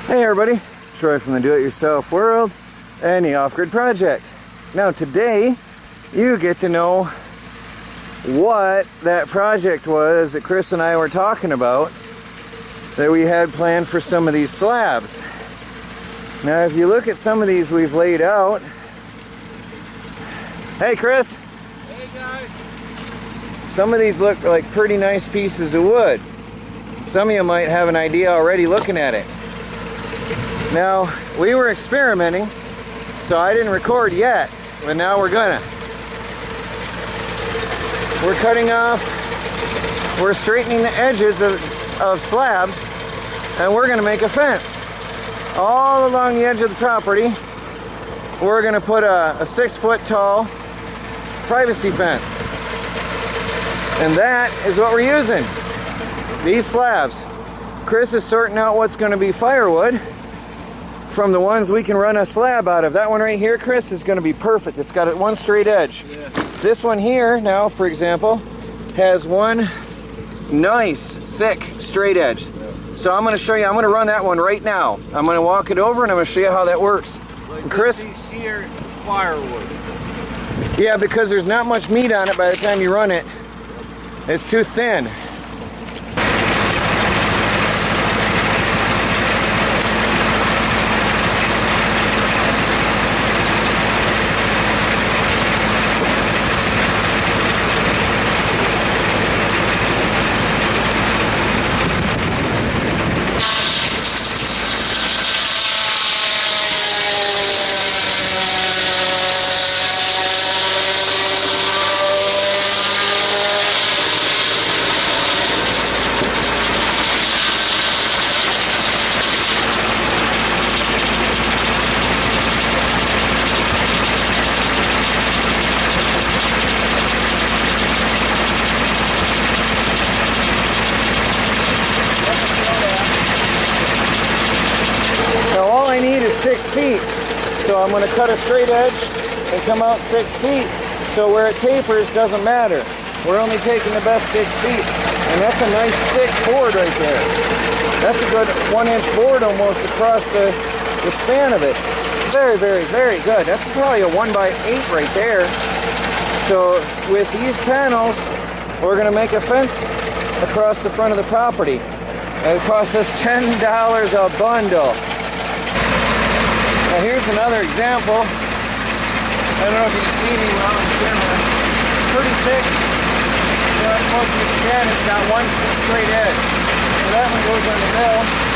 Hey everybody, Troy from the Do-It-Yourself World and the Off-Grid Project. Now today, you get to know what that project was that Chris and I were talking about that we had planned for some of these slabs. Now if you look at some of these we've laid out. Hey Chris! Hey guys! Some of these look like pretty nice pieces of wood. Some of you might have an idea already looking at it. Now, we were experimenting, so I didn't record yet, but now we're gonna. We're cutting off, we're straightening the edges of slabs, and we're gonna make a fence. All along the edge of the property, we're gonna put a 6-foot tall privacy fence. And that is what we're using. These slabs. Chris is sorting out what's gonna be firewood from the ones we can run a slab out of. That one right here, Chris, is going to be perfect. It's got one straight edge. Yeah. This one here, now, for example, has one nice, thick, straight edge. Yeah. So I'm going to show you, I'm going to run that one right now. I'm going to walk it over and I'm going to show you how that works. Like and Chris? Here, firewood. Yeah, because there's not much meat on it by the time you run it. It's too thin. All I need is 6 feet. So I'm going to cut a straight edge and come out 6 feet. So where it tapers doesn't matter. We're only taking the best 6 feet. And that's a nice thick board right there. That's a good 1-inch board almost across the span of it. Very, very, very good. That's probably a 1x8 right there. So with these panels, we're going to make a fence across the front of the property. And it costs us $10 a bundle. Now here's another example. I don't know if you can see me well on camera. Pretty thick. You know, it's supposed to be span. It's got one straight edge. So that one goes on the mill.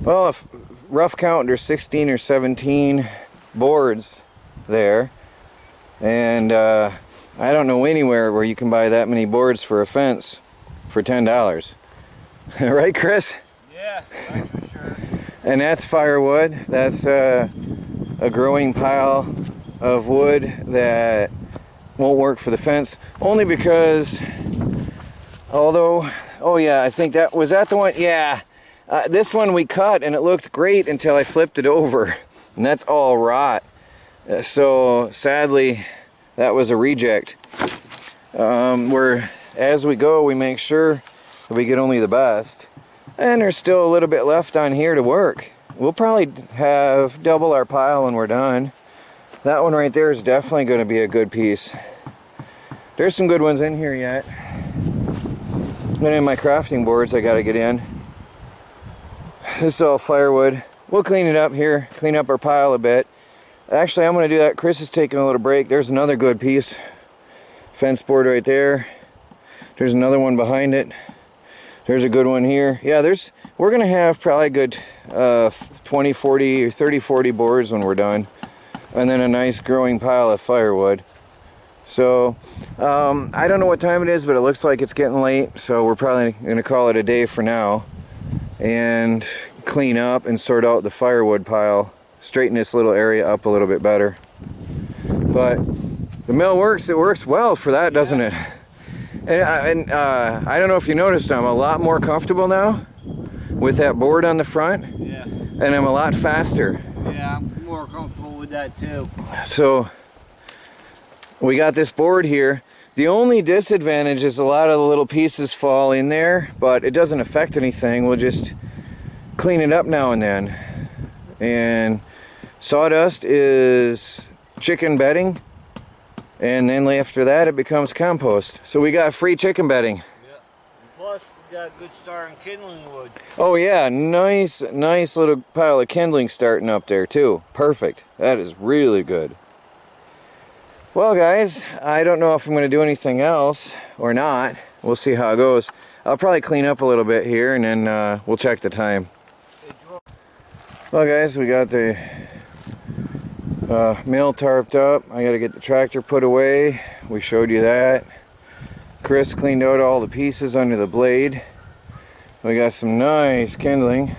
Well, if rough count, there's 16 or 17 boards there. And I don't know anywhere where you can buy that many boards for a fence for $10. Right, Chris? Yeah, that's for sure. And that's firewood. That's a growing pile of wood that won't work for the fence. Only because, although, oh yeah, I think that, was that the one? Yeah. This one we cut and it looked great until I flipped it over. And that's all rot. So sadly, that was a reject. As we go, we make sure that we get only the best. And there's still a little bit left on here to work. We'll probably have double our pile when we're done. That one right there is definitely going to be a good piece. There's some good ones in here yet. And in my crafting boards I got to get in. This is all firewood. We'll clean it up here, clean up our pile a bit. Actually, I'm going to do that. Chris is taking a little break. There's another good piece. Fence board right there. There's another one behind it. There's a good one here. Yeah, we're going to have probably a good 20, 40, or 30, 40 boards when we're done. And then a nice growing pile of firewood. So, I don't know what time it is, but it looks like it's getting late. So we're probably going to call it a day for now. And clean up and sort out the firewood pile. Straighten this little area up a little bit better. But the mill works. It works well for that, doesn't it? And I don't know if you noticed, I'm a lot more comfortable now with that board on the front. Yeah. And I'm a lot faster. Yeah, I'm more comfortable with that too. So we got this board here. The only disadvantage is a lot of the little pieces fall in there, but it doesn't affect anything. We'll just clean it up now and then. And sawdust is chicken bedding, and then after that it becomes compost. So we got free chicken bedding. Yeah. And plus we got a good start in kindling wood. Oh yeah, nice little pile of kindling starting up there too. Perfect. That is really good. Well guys, I don't know if I'm going to do anything else or not. We'll see how it goes. I'll probably clean up a little bit here and then we'll check the time. Well guys, we got the mill tarped up. I got to get the tractor put away. We showed you that. Chris cleaned out all the pieces under the blade. We got some nice kindling.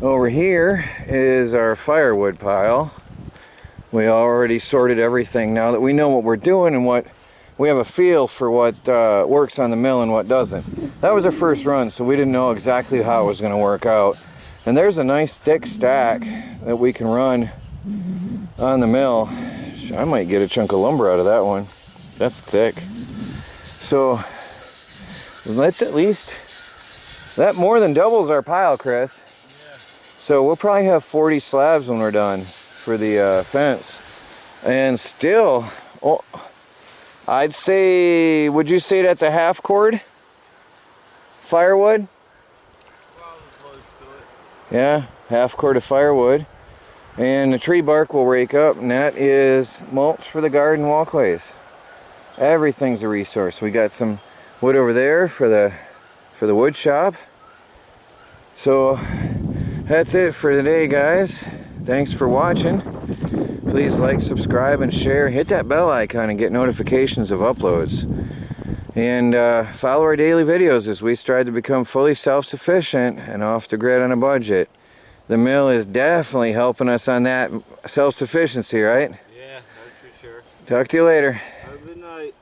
Over here is our firewood pile. We already sorted everything now that we know what we're doing and what we have a feel for what works on the mill and what doesn't. That was our first run, so we didn't know exactly how it was going to work out. And there's a nice thick stack that we can run on the mill. I might get a chunk of lumber out of that one. That's thick. So let's at least, that more than doubles our pile, Chris. Yeah. So we'll probably have 40 slabs when we're done for the fence. And still, oh, I'd say, would you say that's a half cord firewood? Probably close to it. Yeah, half cord of firewood. And the tree bark will rake up, and that is mulch for the garden walkways. Everything's a resource. We got some wood over there for the wood shop. So that's it for today, guys. Thanks for watching. Please like, subscribe, and share. Hit that bell icon and get notifications of uploads. And follow our daily videos as we strive to become fully self-sufficient and off the grid on a budget. The mill is definitely helping us on that self-sufficiency, right? Yeah, that's for sure. Talk to you later. Have a good night.